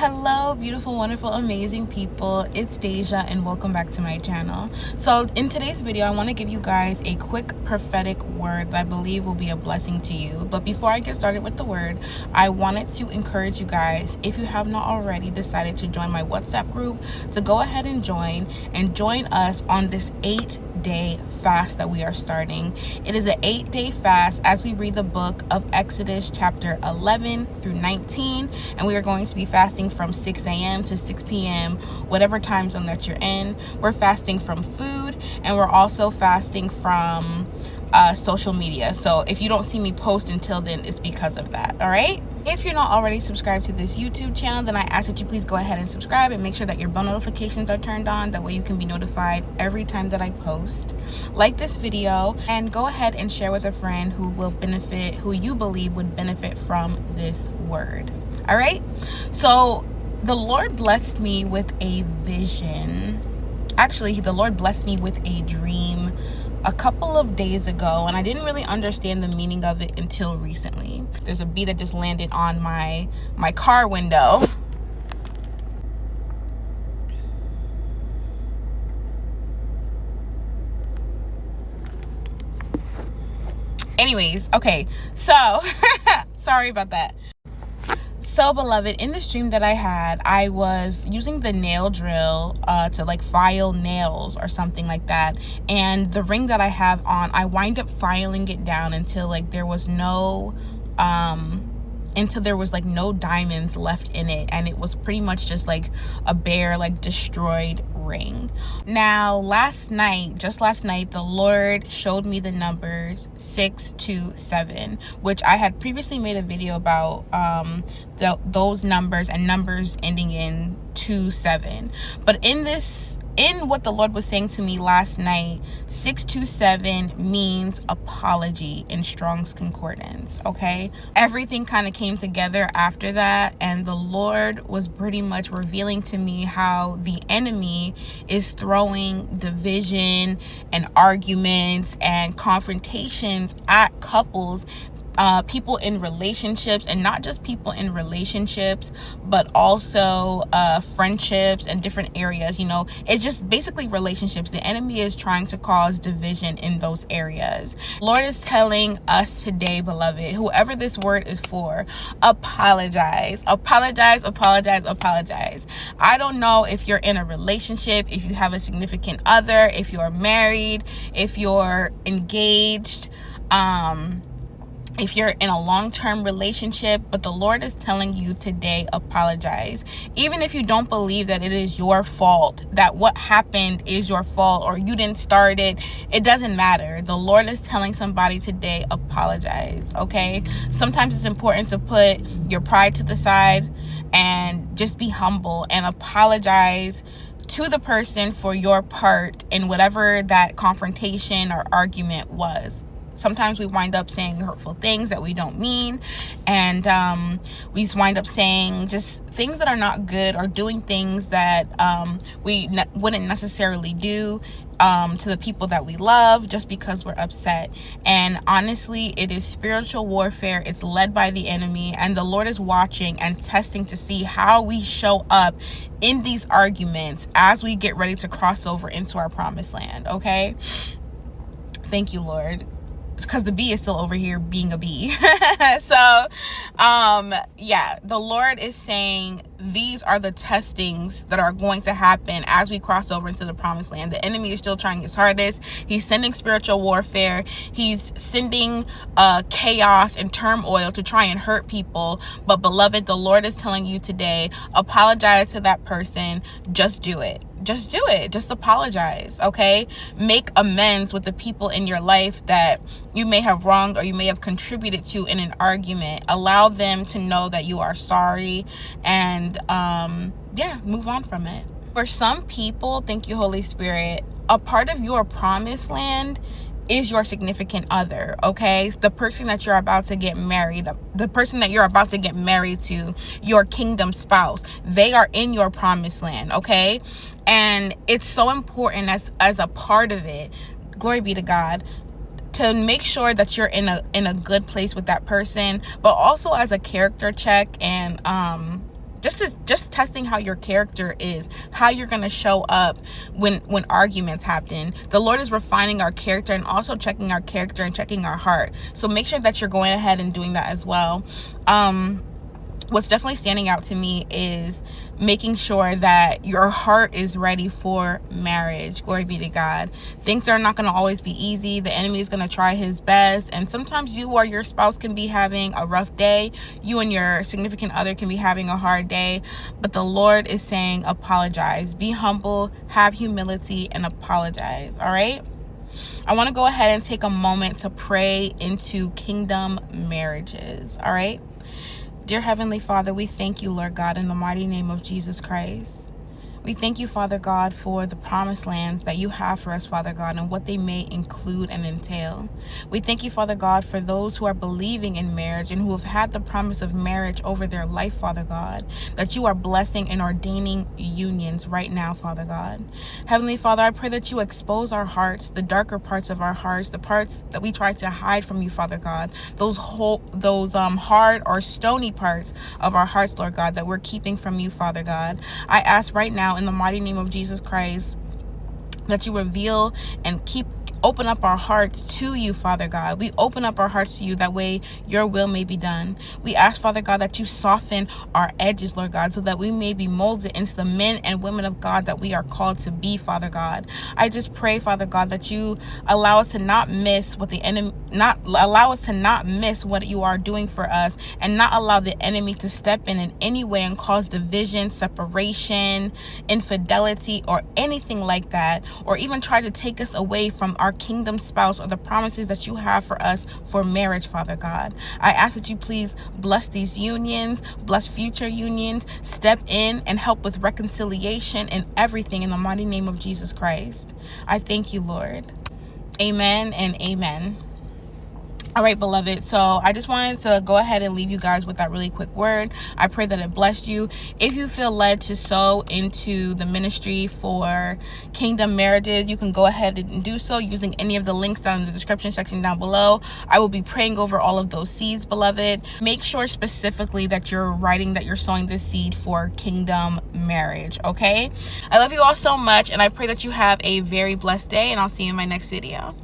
Hello, beautiful, wonderful, amazing people. It's Deja and welcome back to my channel. So in today's video, I want to give you guys a quick prophetic word that I believe will be a blessing to you. But before I get started with the word, I wanted to encourage you guys, if you have not already decided to join my WhatsApp group, to go ahead and join us on this 8-day fast that we are starting. It is an 8-day fast as we read the book of Exodus chapter 11 through 19, and we are going to be fasting from 6 a.m. to 6 p.m. whatever time zone that you're in. We're fasting from food, and we're also fasting from social media. So if you don't see me post until then, it's because of that. All right, if you're not already subscribed to this YouTube channel, then I ask that you please go ahead and subscribe and make sure that your bell notifications are turned on. That way you can be notified every time that I post. Like this video and go ahead and share with a friend who you believe would benefit from this word. All right, so the Lord blessed me with a vision. Actually, the Lord blessed me with a dream a couple of days ago, and I didn't really understand the meaning of it until recently. There's a bee that just landed on my car window. Anyways, okay, so sorry about that. So beloved, in this dream that I had, I was using the nail drill to like file nails or something like that, and the ring that I have on, I wind up filing it down until like there was no no diamonds left in it, and it was pretty much just like a bare, like destroyed ring. Now just last night, the Lord showed me the numbers 627, which I had previously made a video about those numbers and numbers ending in 27. But in what the Lord was saying to me last night, 627 means apology in Strong's Concordance, okay? Everything kind of came together after that, and the Lord was pretty much revealing to me how the enemy is throwing division and arguments and confrontations at couples, people in relationships, and not just people in relationships, but also friendships and different areas. You know, it's just basically relationships. The enemy is trying to cause division in those areas. Lord is telling us today, beloved, whoever this word is for, apologize. I don't know if you're in a relationship, if you have a significant other, if you're married, if you're engaged, if you're in a long-term relationship, but the Lord is telling you today, apologize. Even if you don't believe that it is your fault, that what happened is your fault, or you didn't start it, it doesn't matter. The Lord is telling somebody today, apologize, okay? Sometimes it's important to put your pride to the side and just be humble and apologize to the person for your part in whatever that confrontation or argument was. Sometimes we wind up saying hurtful things that we don't mean, and we wind up saying just things that are not good, or doing things that we wouldn't necessarily do to the people that we love, just because we're upset. And honestly, it is spiritual warfare. It's led by the enemy, and the Lord is watching and testing to see how we show up in these arguments as we get ready to cross over into our promised land. Okay, thank you, Lord, because the bee is still over here being a bee. So the Lord is saying these are the testings that are going to happen as we cross over into the promised land. The enemy is still trying his hardest. He's sending spiritual warfare. He's sending chaos and turmoil to try and hurt people. But beloved, the Lord is telling you today, apologize to that person. Just do it. Just do it. Just apologize, okay? Make amends with the people in your life that you may have wronged or you may have contributed to in an argument. Allow them to know that you are sorry, and move on from it. For some people, thank you, Holy Spirit, a part of your promised land is your significant other, okay? The person that you're about to get married, to, your kingdom spouse, they are in your promised land, okay? And it's so important as a part of it, glory be to God, to make sure that you're in a good place with that person, but also as a character check and just testing how your character is, how you're going to show up when arguments happen. The Lord is refining our character and also checking our character and checking our heart. So make sure that you're going ahead and doing that as well. What's definitely standing out to me is making sure that your heart is ready for marriage. Glory be to God. Things are not going to always be easy. The enemy is going to try his best. And sometimes you or your spouse can be having a rough day. You and your significant other can be having a hard day. But the Lord is saying, apologize. Be humble, have humility, and apologize. All right? I want to go ahead and take a moment to pray into kingdom marriages. All right? Dear Heavenly Father, we thank you, Lord God, in the mighty name of Jesus Christ. We thank you, Father God, for the promised lands that you have for us, Father God, and what they may include and entail. We thank you, Father God, for those who are believing in marriage and who have had the promise of marriage over their life, Father God, that you are blessing and ordaining unions right now, Father God. Heavenly Father, I pray that you expose our hearts, the darker parts of our hearts, the parts that we try to hide from you, Father God, those hard or stony parts of our hearts, Lord God, that we're keeping from you, Father God. I ask right now, in the mighty name of Jesus Christ, that you reveal and open up our hearts to you, Father God. We open up our hearts to you, that way your will may be done. We ask, Father God, that you soften our edges, Lord God, so that we may be molded into the men and women of God that we are called to be, Father God. I just pray, Father God, that you allow us to not miss what what you are doing for us, and not allow the enemy to step in any way and cause division, separation, infidelity, or anything like that, or even try to take us away from our kingdom spouse or the promises that you have for us for marriage, Father God. I ask that you please bless these unions, bless future unions, step in and help with reconciliation and everything in the mighty name of Jesus Christ. I thank you, Lord. Amen and amen. All right, beloved. So I just wanted to go ahead and leave you guys with that really quick word. I pray that it blessed you. If you feel led to sow into the ministry for Kingdom Marriages, you can go ahead and do so using any of the links down in the description section down below. I will be praying over all of those seeds, beloved. Make sure specifically that you're writing that you're sowing this seed for Kingdom Marriage, okay? I love you all so much, and I pray that you have a very blessed day, and I'll see you in my next video.